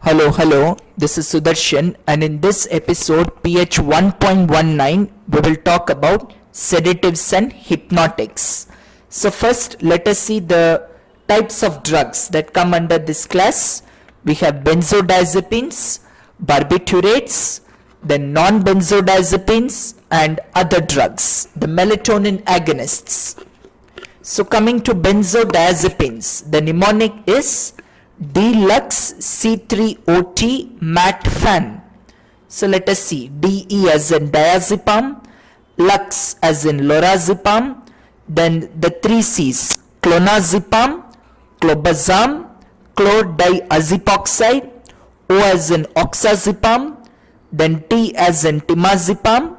Hello, this is Sudharshan, and in this episode PH 1.19 we will talk about sedatives and hypnotics. So first let us see the types of drugs that come under this class. We have benzodiazepines, barbiturates, then non-benzodiazepines and other drugs, the melatonin agonists. So coming to benzodiazepines, the mnemonic is Deluxe C3OT Matte Fan. So let us see, DE as in diazepam, Lux as in lorazepam, then the three C's, clonazepam, clobazam, chlordiazepoxide, O as in oxazepam, then T as in temazepam,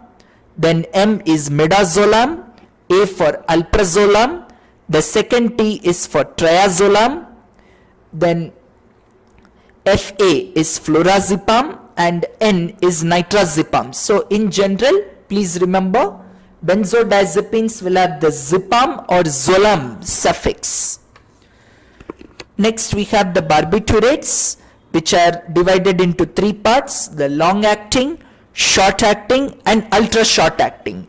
then M is midazolam, A for alprazolam, the second T is for triazolam, then FA is flurazepam and N is nitrazepam. So in general, please remember, benzodiazepines will have the zepam or zolam suffix. Next we have the barbiturates, which are divided into three parts: the long acting, short acting and ultra short acting.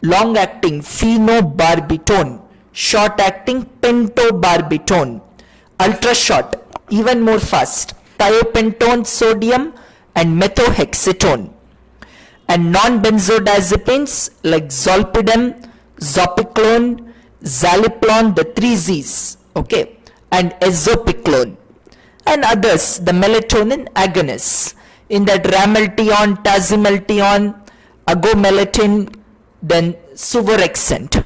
Long acting phenobarbital, short acting pentobarbital, ultra short even more fast thiopentone sodium and methohexatone. And non-benzodiazepines like zolpidem, zopiclone, zaleplon, the three Z's, okay, and ezopiclone. And others, the melatonin agonists, in that ramelteon, tasimelteon, agomelatine, then suvorexant.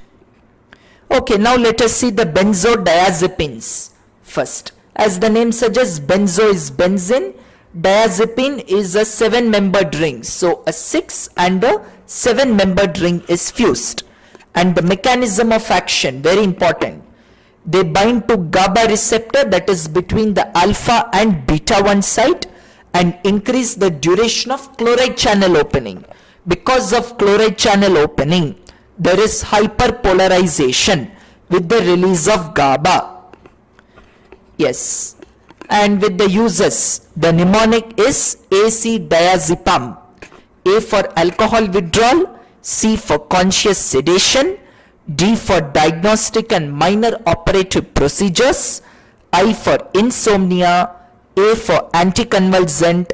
Okay, now let us see the benzodiazepines first. As the name suggests, benzo is benzene, diazepine is a 7-membered ring. So a 6 and a 7-membered ring is fused. And the mechanism of action, very important. They bind to GABA receptor, that is between the alpha and beta 1 site, and increase the duration of chloride channel opening. Because of chloride channel opening, there is hyperpolarization with the release of GABA. Yes, and with the uses, the mnemonic is AC diazepam, A for alcohol withdrawal, C for conscious sedation, D for diagnostic and minor operative procedures, I for insomnia, A for anticonvulsant,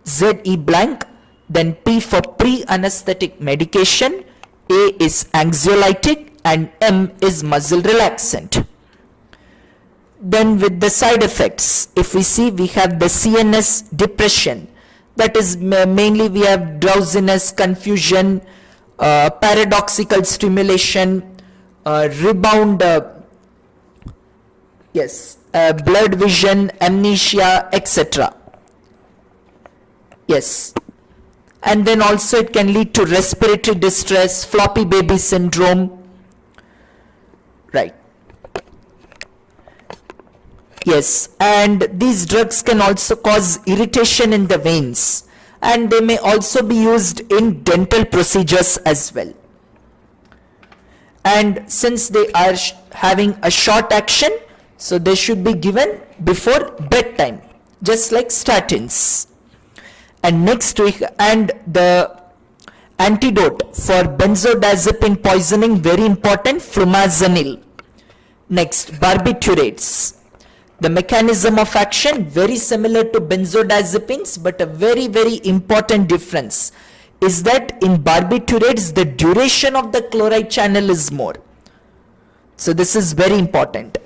ZE blank, then P for pre-anesthetic medication, A is anxiolytic and M is muscle relaxant. Then with the side effects, if we see, we have the CNS depression, that is mainly we have drowsiness, confusion, paradoxical stimulation, rebound, blurred vision, amnesia, etc. Yes, and then also it can lead to respiratory distress, floppy baby syndrome, right? Yes, and these drugs can also cause irritation in the veins, and they may also be used in dental procedures as well. And since they are having a short action, so they should be given before bedtime, just like statins. And next week, and the antidote for benzodiazepine poisoning, very important, flumazenil. Next, barbiturates. The mechanism of action very similar to benzodiazepines, but a very important difference is that in barbiturates the duration of the chloride channel is more. So this is very important.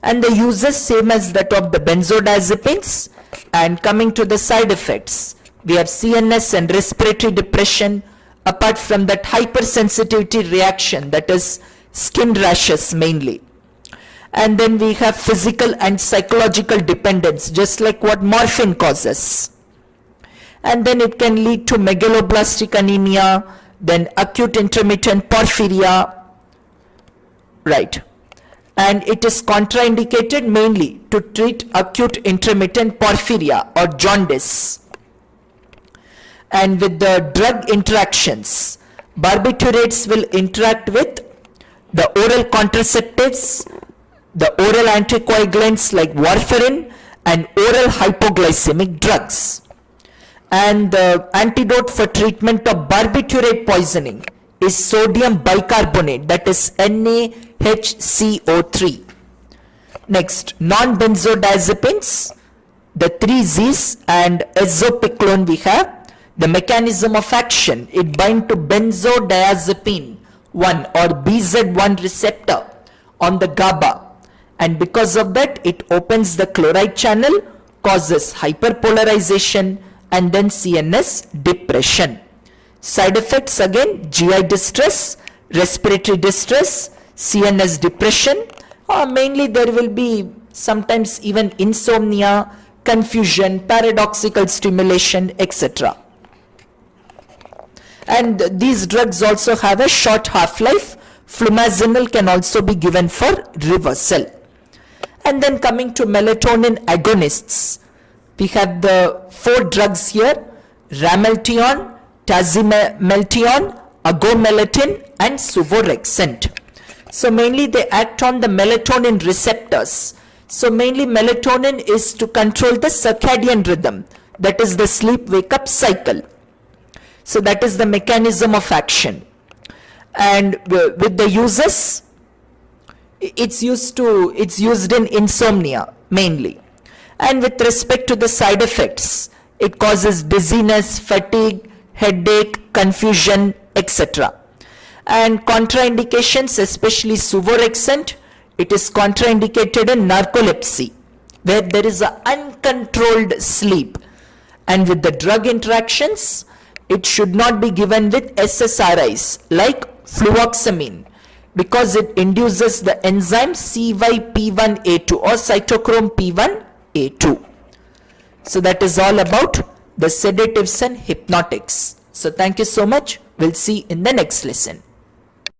And the uses same as that of the benzodiazepines. And coming to the side effects, we have CNS and respiratory depression, apart from that hypersensitivity reaction, that is skin rashes mainly. And then we have physical and psychological dependence, just like what morphine causes. And then it can lead to megaloblastic anemia, then acute intermittent porphyria, right? And it is contraindicated mainly to treat acute intermittent porphyria or jaundice. And with the drug interactions, barbiturates will interact with the oral contraceptives, the oral anticoagulants like warfarin, and oral hypoglycemic drugs. And the antidote for treatment of barbiturate poisoning is sodium bicarbonate, that is NaHCO3. Next, non-benzodiazepines, the 3 Z's and azopiclone we have. The mechanism of action, it binds to benzodiazepine 1 or BZ1 receptor on the GABA, and because of that it opens the chloride channel, causes hyperpolarization and then CNS depression. Side effects again, GI distress, respiratory distress, CNS depression, or mainly there will be sometimes even insomnia, confusion, paradoxical stimulation, etc. And these drugs also have a short half-life. Flumazenil can also be given for reversal. And then coming to melatonin agonists, we have the 4 drugs here: Rameltion, Tazimeltion, Agomelatine and Suvorexant. So mainly they act on the melatonin receptors. So mainly melatonin is to control the circadian rhythm, that is the sleep-wake-up cycle. So that is the mechanism of action. And with the uses, it's used in insomnia mainly. And with respect to the side effects, it causes dizziness, fatigue, headache, confusion, etc. And contraindications, especially Suvorexant, it is contraindicated in narcolepsy, where there is an uncontrolled sleep. And with the drug interactions, it should not be given with SSRIs like fluoxamine, because it induces the enzyme CYP1A2 or cytochrome P1A2. So that is all about the sedatives and hypnotics. So thank you so much. We'll see in the next lesson.